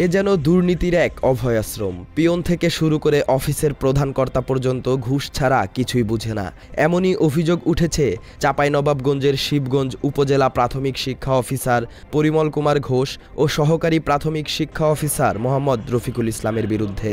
এ যেন দুর্নীতির এক অভয়াশ্রম। পিয়ন থেকে শুরু করে অফিসের প্রধান কর্তা পর্যন্ত ঘুষ ছাড়া কিছুই বুঝে না। এমনই অভিযোগ উঠেছে চাঁপাইনবাবগঞ্জের শিবগঞ্জ উপজেলা প্রাথমিক শিক্ষা অফিসার পরিমল কুমার ঘোষ ও সহকারী প্রাথমিক শিক্ষা অফিসার মোহাম্মদ রফিকুল ইসলামের বিরুদ্ধে।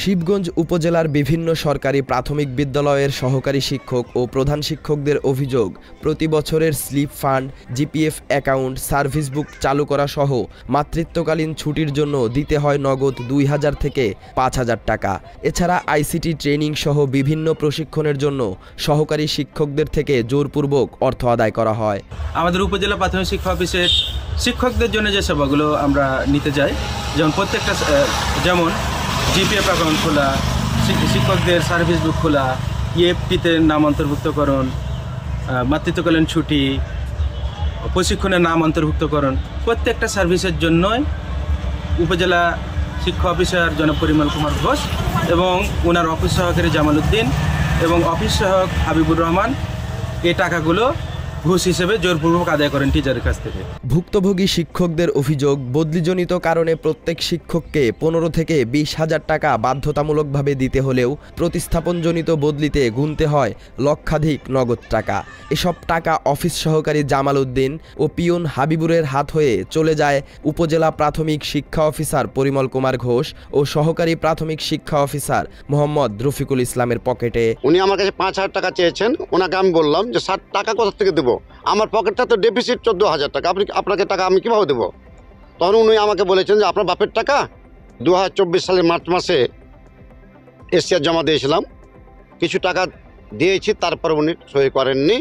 শিবগঞ্জ উপজেলার বিভিন্ন সরকারি প্রাথমিক বিদ্যালয়ের সহকারী শিক্ষক ও প্রধান শিক্ষকদের অভিযোগ, প্রতি বছরের slip fund, GPF account, service book চালু করা সহ মাতৃত্বকালীন ছুটির জন্য দিতে হয় নগদ ২,০০০ থেকে ৫,০০০ টাকা। এছাড়া আইসিটি ট্রেনিং সহ বিভিন্ন প্রশিক্ষণের জন্য সহকারী শিক্ষকদের থেকে জোরপূর্বক অর্থ আদায় করা হয়। আমাদের উপজেলা প্রাথমিক শিক্ষা অফিসের শিক্ষকদের জন্য যে সেবাগুলো আমরা নিতে যাই, যেমন প্রত্যেকটা যেমন জিপিএফ অ্যাকাউন্ট খোলা, শিক্ষকদের সার্ভিস বুক খোলা, ইএফটিতে নাম অন্তর্ভুক্তকরণ, মাতৃত্বকালীন ছুটি, প্রশিক্ষণের নাম অন্তর্ভুক্তকরণ, প্রত্যেকটা সার্ভিসের জন্যই উপজেলা শিক্ষা অফিসার জনাব পরিমল কুমার ঘোষ এবং ওনার অফিস সহকারী জামাল উদ্দিন এবং অফিস সহক হাবিবুর রহমান এই টাকাগুলো ঘুষ হিসেবে জোরপূর্বক আদায় করেন টিচারের কাছ থেকে। ভুক্তভোগী শিক্ষকদের অভিযোগ, বদলিজনিত কারণে প্রত্যেক শিক্ষককে ১৫ থেকে ২০,০০০ টাকা বাধ্যতামূলকভাবে দিতে হলেও প্রতিস্থাপনজনিত বদলিতে গুনতে হয় লক্ষাধিক নগদ টাকা। এসব টাকা অফিস সহকারী জামাল উদ্দিন ও পিয়ন হাবিবুরের হাত হয়ে চলে যায় উপজেলা প্রাথমিক শিক্ষা অফিসার পরিমল কুমার ঘোষ ও সহকারী প্রাথমিক শিক্ষা অফিসার মোহাম্মদ রফিকুল ইসলামের পকেটে। উনি আমার কাছে ৫,০০০ টাকা চেয়েছেন, ওনাকে আমি বললাম যে ৬০ টাকা কোথা থেকে দেবো, আমার পকেটটা তো ডেফিসিট ১৪,০০০ টাকা, আপনাকে টাকা আমি কীভাবে দেবো? তখন উনি আমাকে বলেছেন যে আপনার বাপের টাকা ২০২৪ সালের মার্চ মাসে এসিআর জমা দিয়েছিলাম, কিছু টাকা দিয়েছি, তারপরে উনি সই করেননি,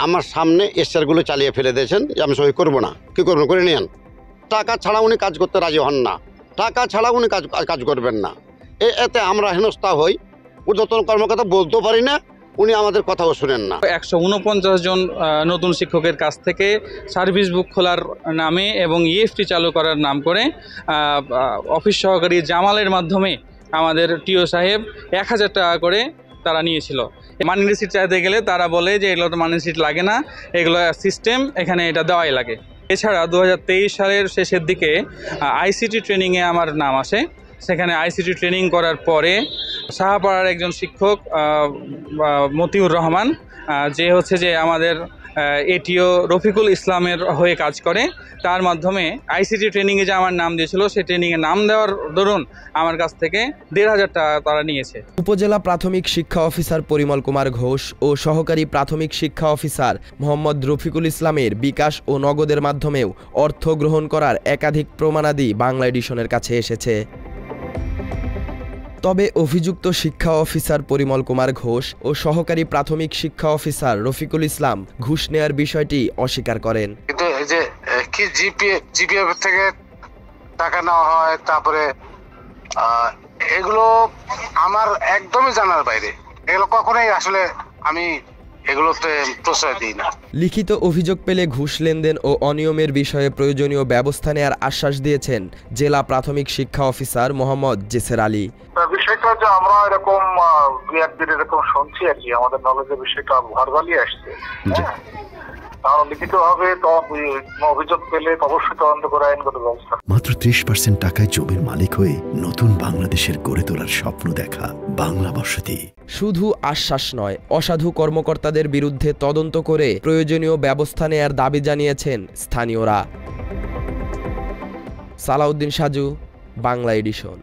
আমার সামনে এসিআরগুলো চালিয়ে ফেলে দিয়েছেন যে আমি সই করবো না। কী করবেন, করে নিন। টাকা ছাড়া উনি কাজ করতে রাজি হন না, টাকা ছাড়া উনি কাজ করবেন না। এতে আমরা হেনস্থা হই, ঊর্ধ্বতন কর্মকর্তা বলতেও পারি না, উনি আমাদের কথাও শুনেন না। ১৪৯ জন নতুন শিক্ষকের কাছ থেকে সার্ভিস বুক খোলার নামে এবং ইএফটি চালু করার নাম করে অফিস সহকারী জামালের মাধ্যমে আমাদের টিও সাহেব ১,০০০ টাকা করে তারা নিয়েছিল। মানি রিসিট চাইতে গেলে তারা বলে যে এগুলো তো মানি রিসিট লাগে না, এগুলো সিস্টেম, এখানে এটা দেওয়াই লাগে। এছাড়া ২০২৩ সালের শেষের দিকে আইসিটি ট্রেনিংয়ে আমার নাম আসে। সেখানে আইসিটি ট্রেনিং করার পরে সাহাপাড়ার একজন শিক্ষক মতিউর রহমান, যে হচ্ছে যে আমাদের এটিও রফিকুল ইসলামের হয়ে কাজ করে, তার মাধ্যমে আইসিটি ট্রেনিংয়ে যে আমার নাম দিয়েছিল সেই ট্রেনিংয়ে নাম দেওয়ার দরুন আমার কাছ থেকে ১,৫০০ টাকা তারা নিয়েছে। উপজেলা প্রাথমিক শিক্ষা অফিসার পরিমল কুমার ঘোষ ও সহকারী প্রাথমিক শিক্ষা অফিসার মোহাম্মদ রফিকুল ইসলামের বিকাশ ও নগদের মাধ্যমেও অর্থ গ্রহণ করার একাধিক প্রমাণাদি বাংলা এডিশনের কাছে এসেছে। তবে অভিযুক্ত শিক্ষা অফিসার পরিমল কুমার ঘোষ ও সহকারী প্রাথমিক শিক্ষা অফিসার রফিকুল ইসলাম ঘুষ নেয়ার বিষয়টি অস্বীকার করেন। কিন্তু এই যে কি জিপিএফ থেকে টাকা নেওয়া হয়, তারপরে এগুলো আমার একদমই জানার বাইরে, এগুলো কখনোই আসলে আমি এগুলোতে প্রশ্রয় দিই না। লিখিত অভিযোগ পেলে ঘুষ লেনদেন ও অনিয়মের বিষয়ে প্রয়োজনীয় ব্যবস্থা নেওয়ার আশ্বাস দিয়েছেন জেলা প্রাথমিক শিক্ষা অফিসার মোহাম্মদ জেসের আলী। বিষয়টা যে আমরা এরকম দু-একদিন এরকম শুনছি আর কি, আমাদের নলেজে বিষয়টা ভার্বালি আসছে। লিখিতভাবে অভিযোগ পেলে অবশ্যই তদন্ত করে আইনগত ব্যবস্থা। মাত্র ৩০% টাকায় জমির মালিক হয়ে নতুন বাংলাদেশের গড়ে তোলার স্বপ্ন দেখা বাংলা বসতি। শুধু আশ্বাস নয়, অসাধু কর্মকর্তাদের বিরুদ্ধে তদন্ত করে প্রয়োজনীয় ব্যবস্থা নেয়ার দাবি জানিয়েছেন স্থানীয়রা। সালাউদ্দিন সাজু, বাংলা এডিশন।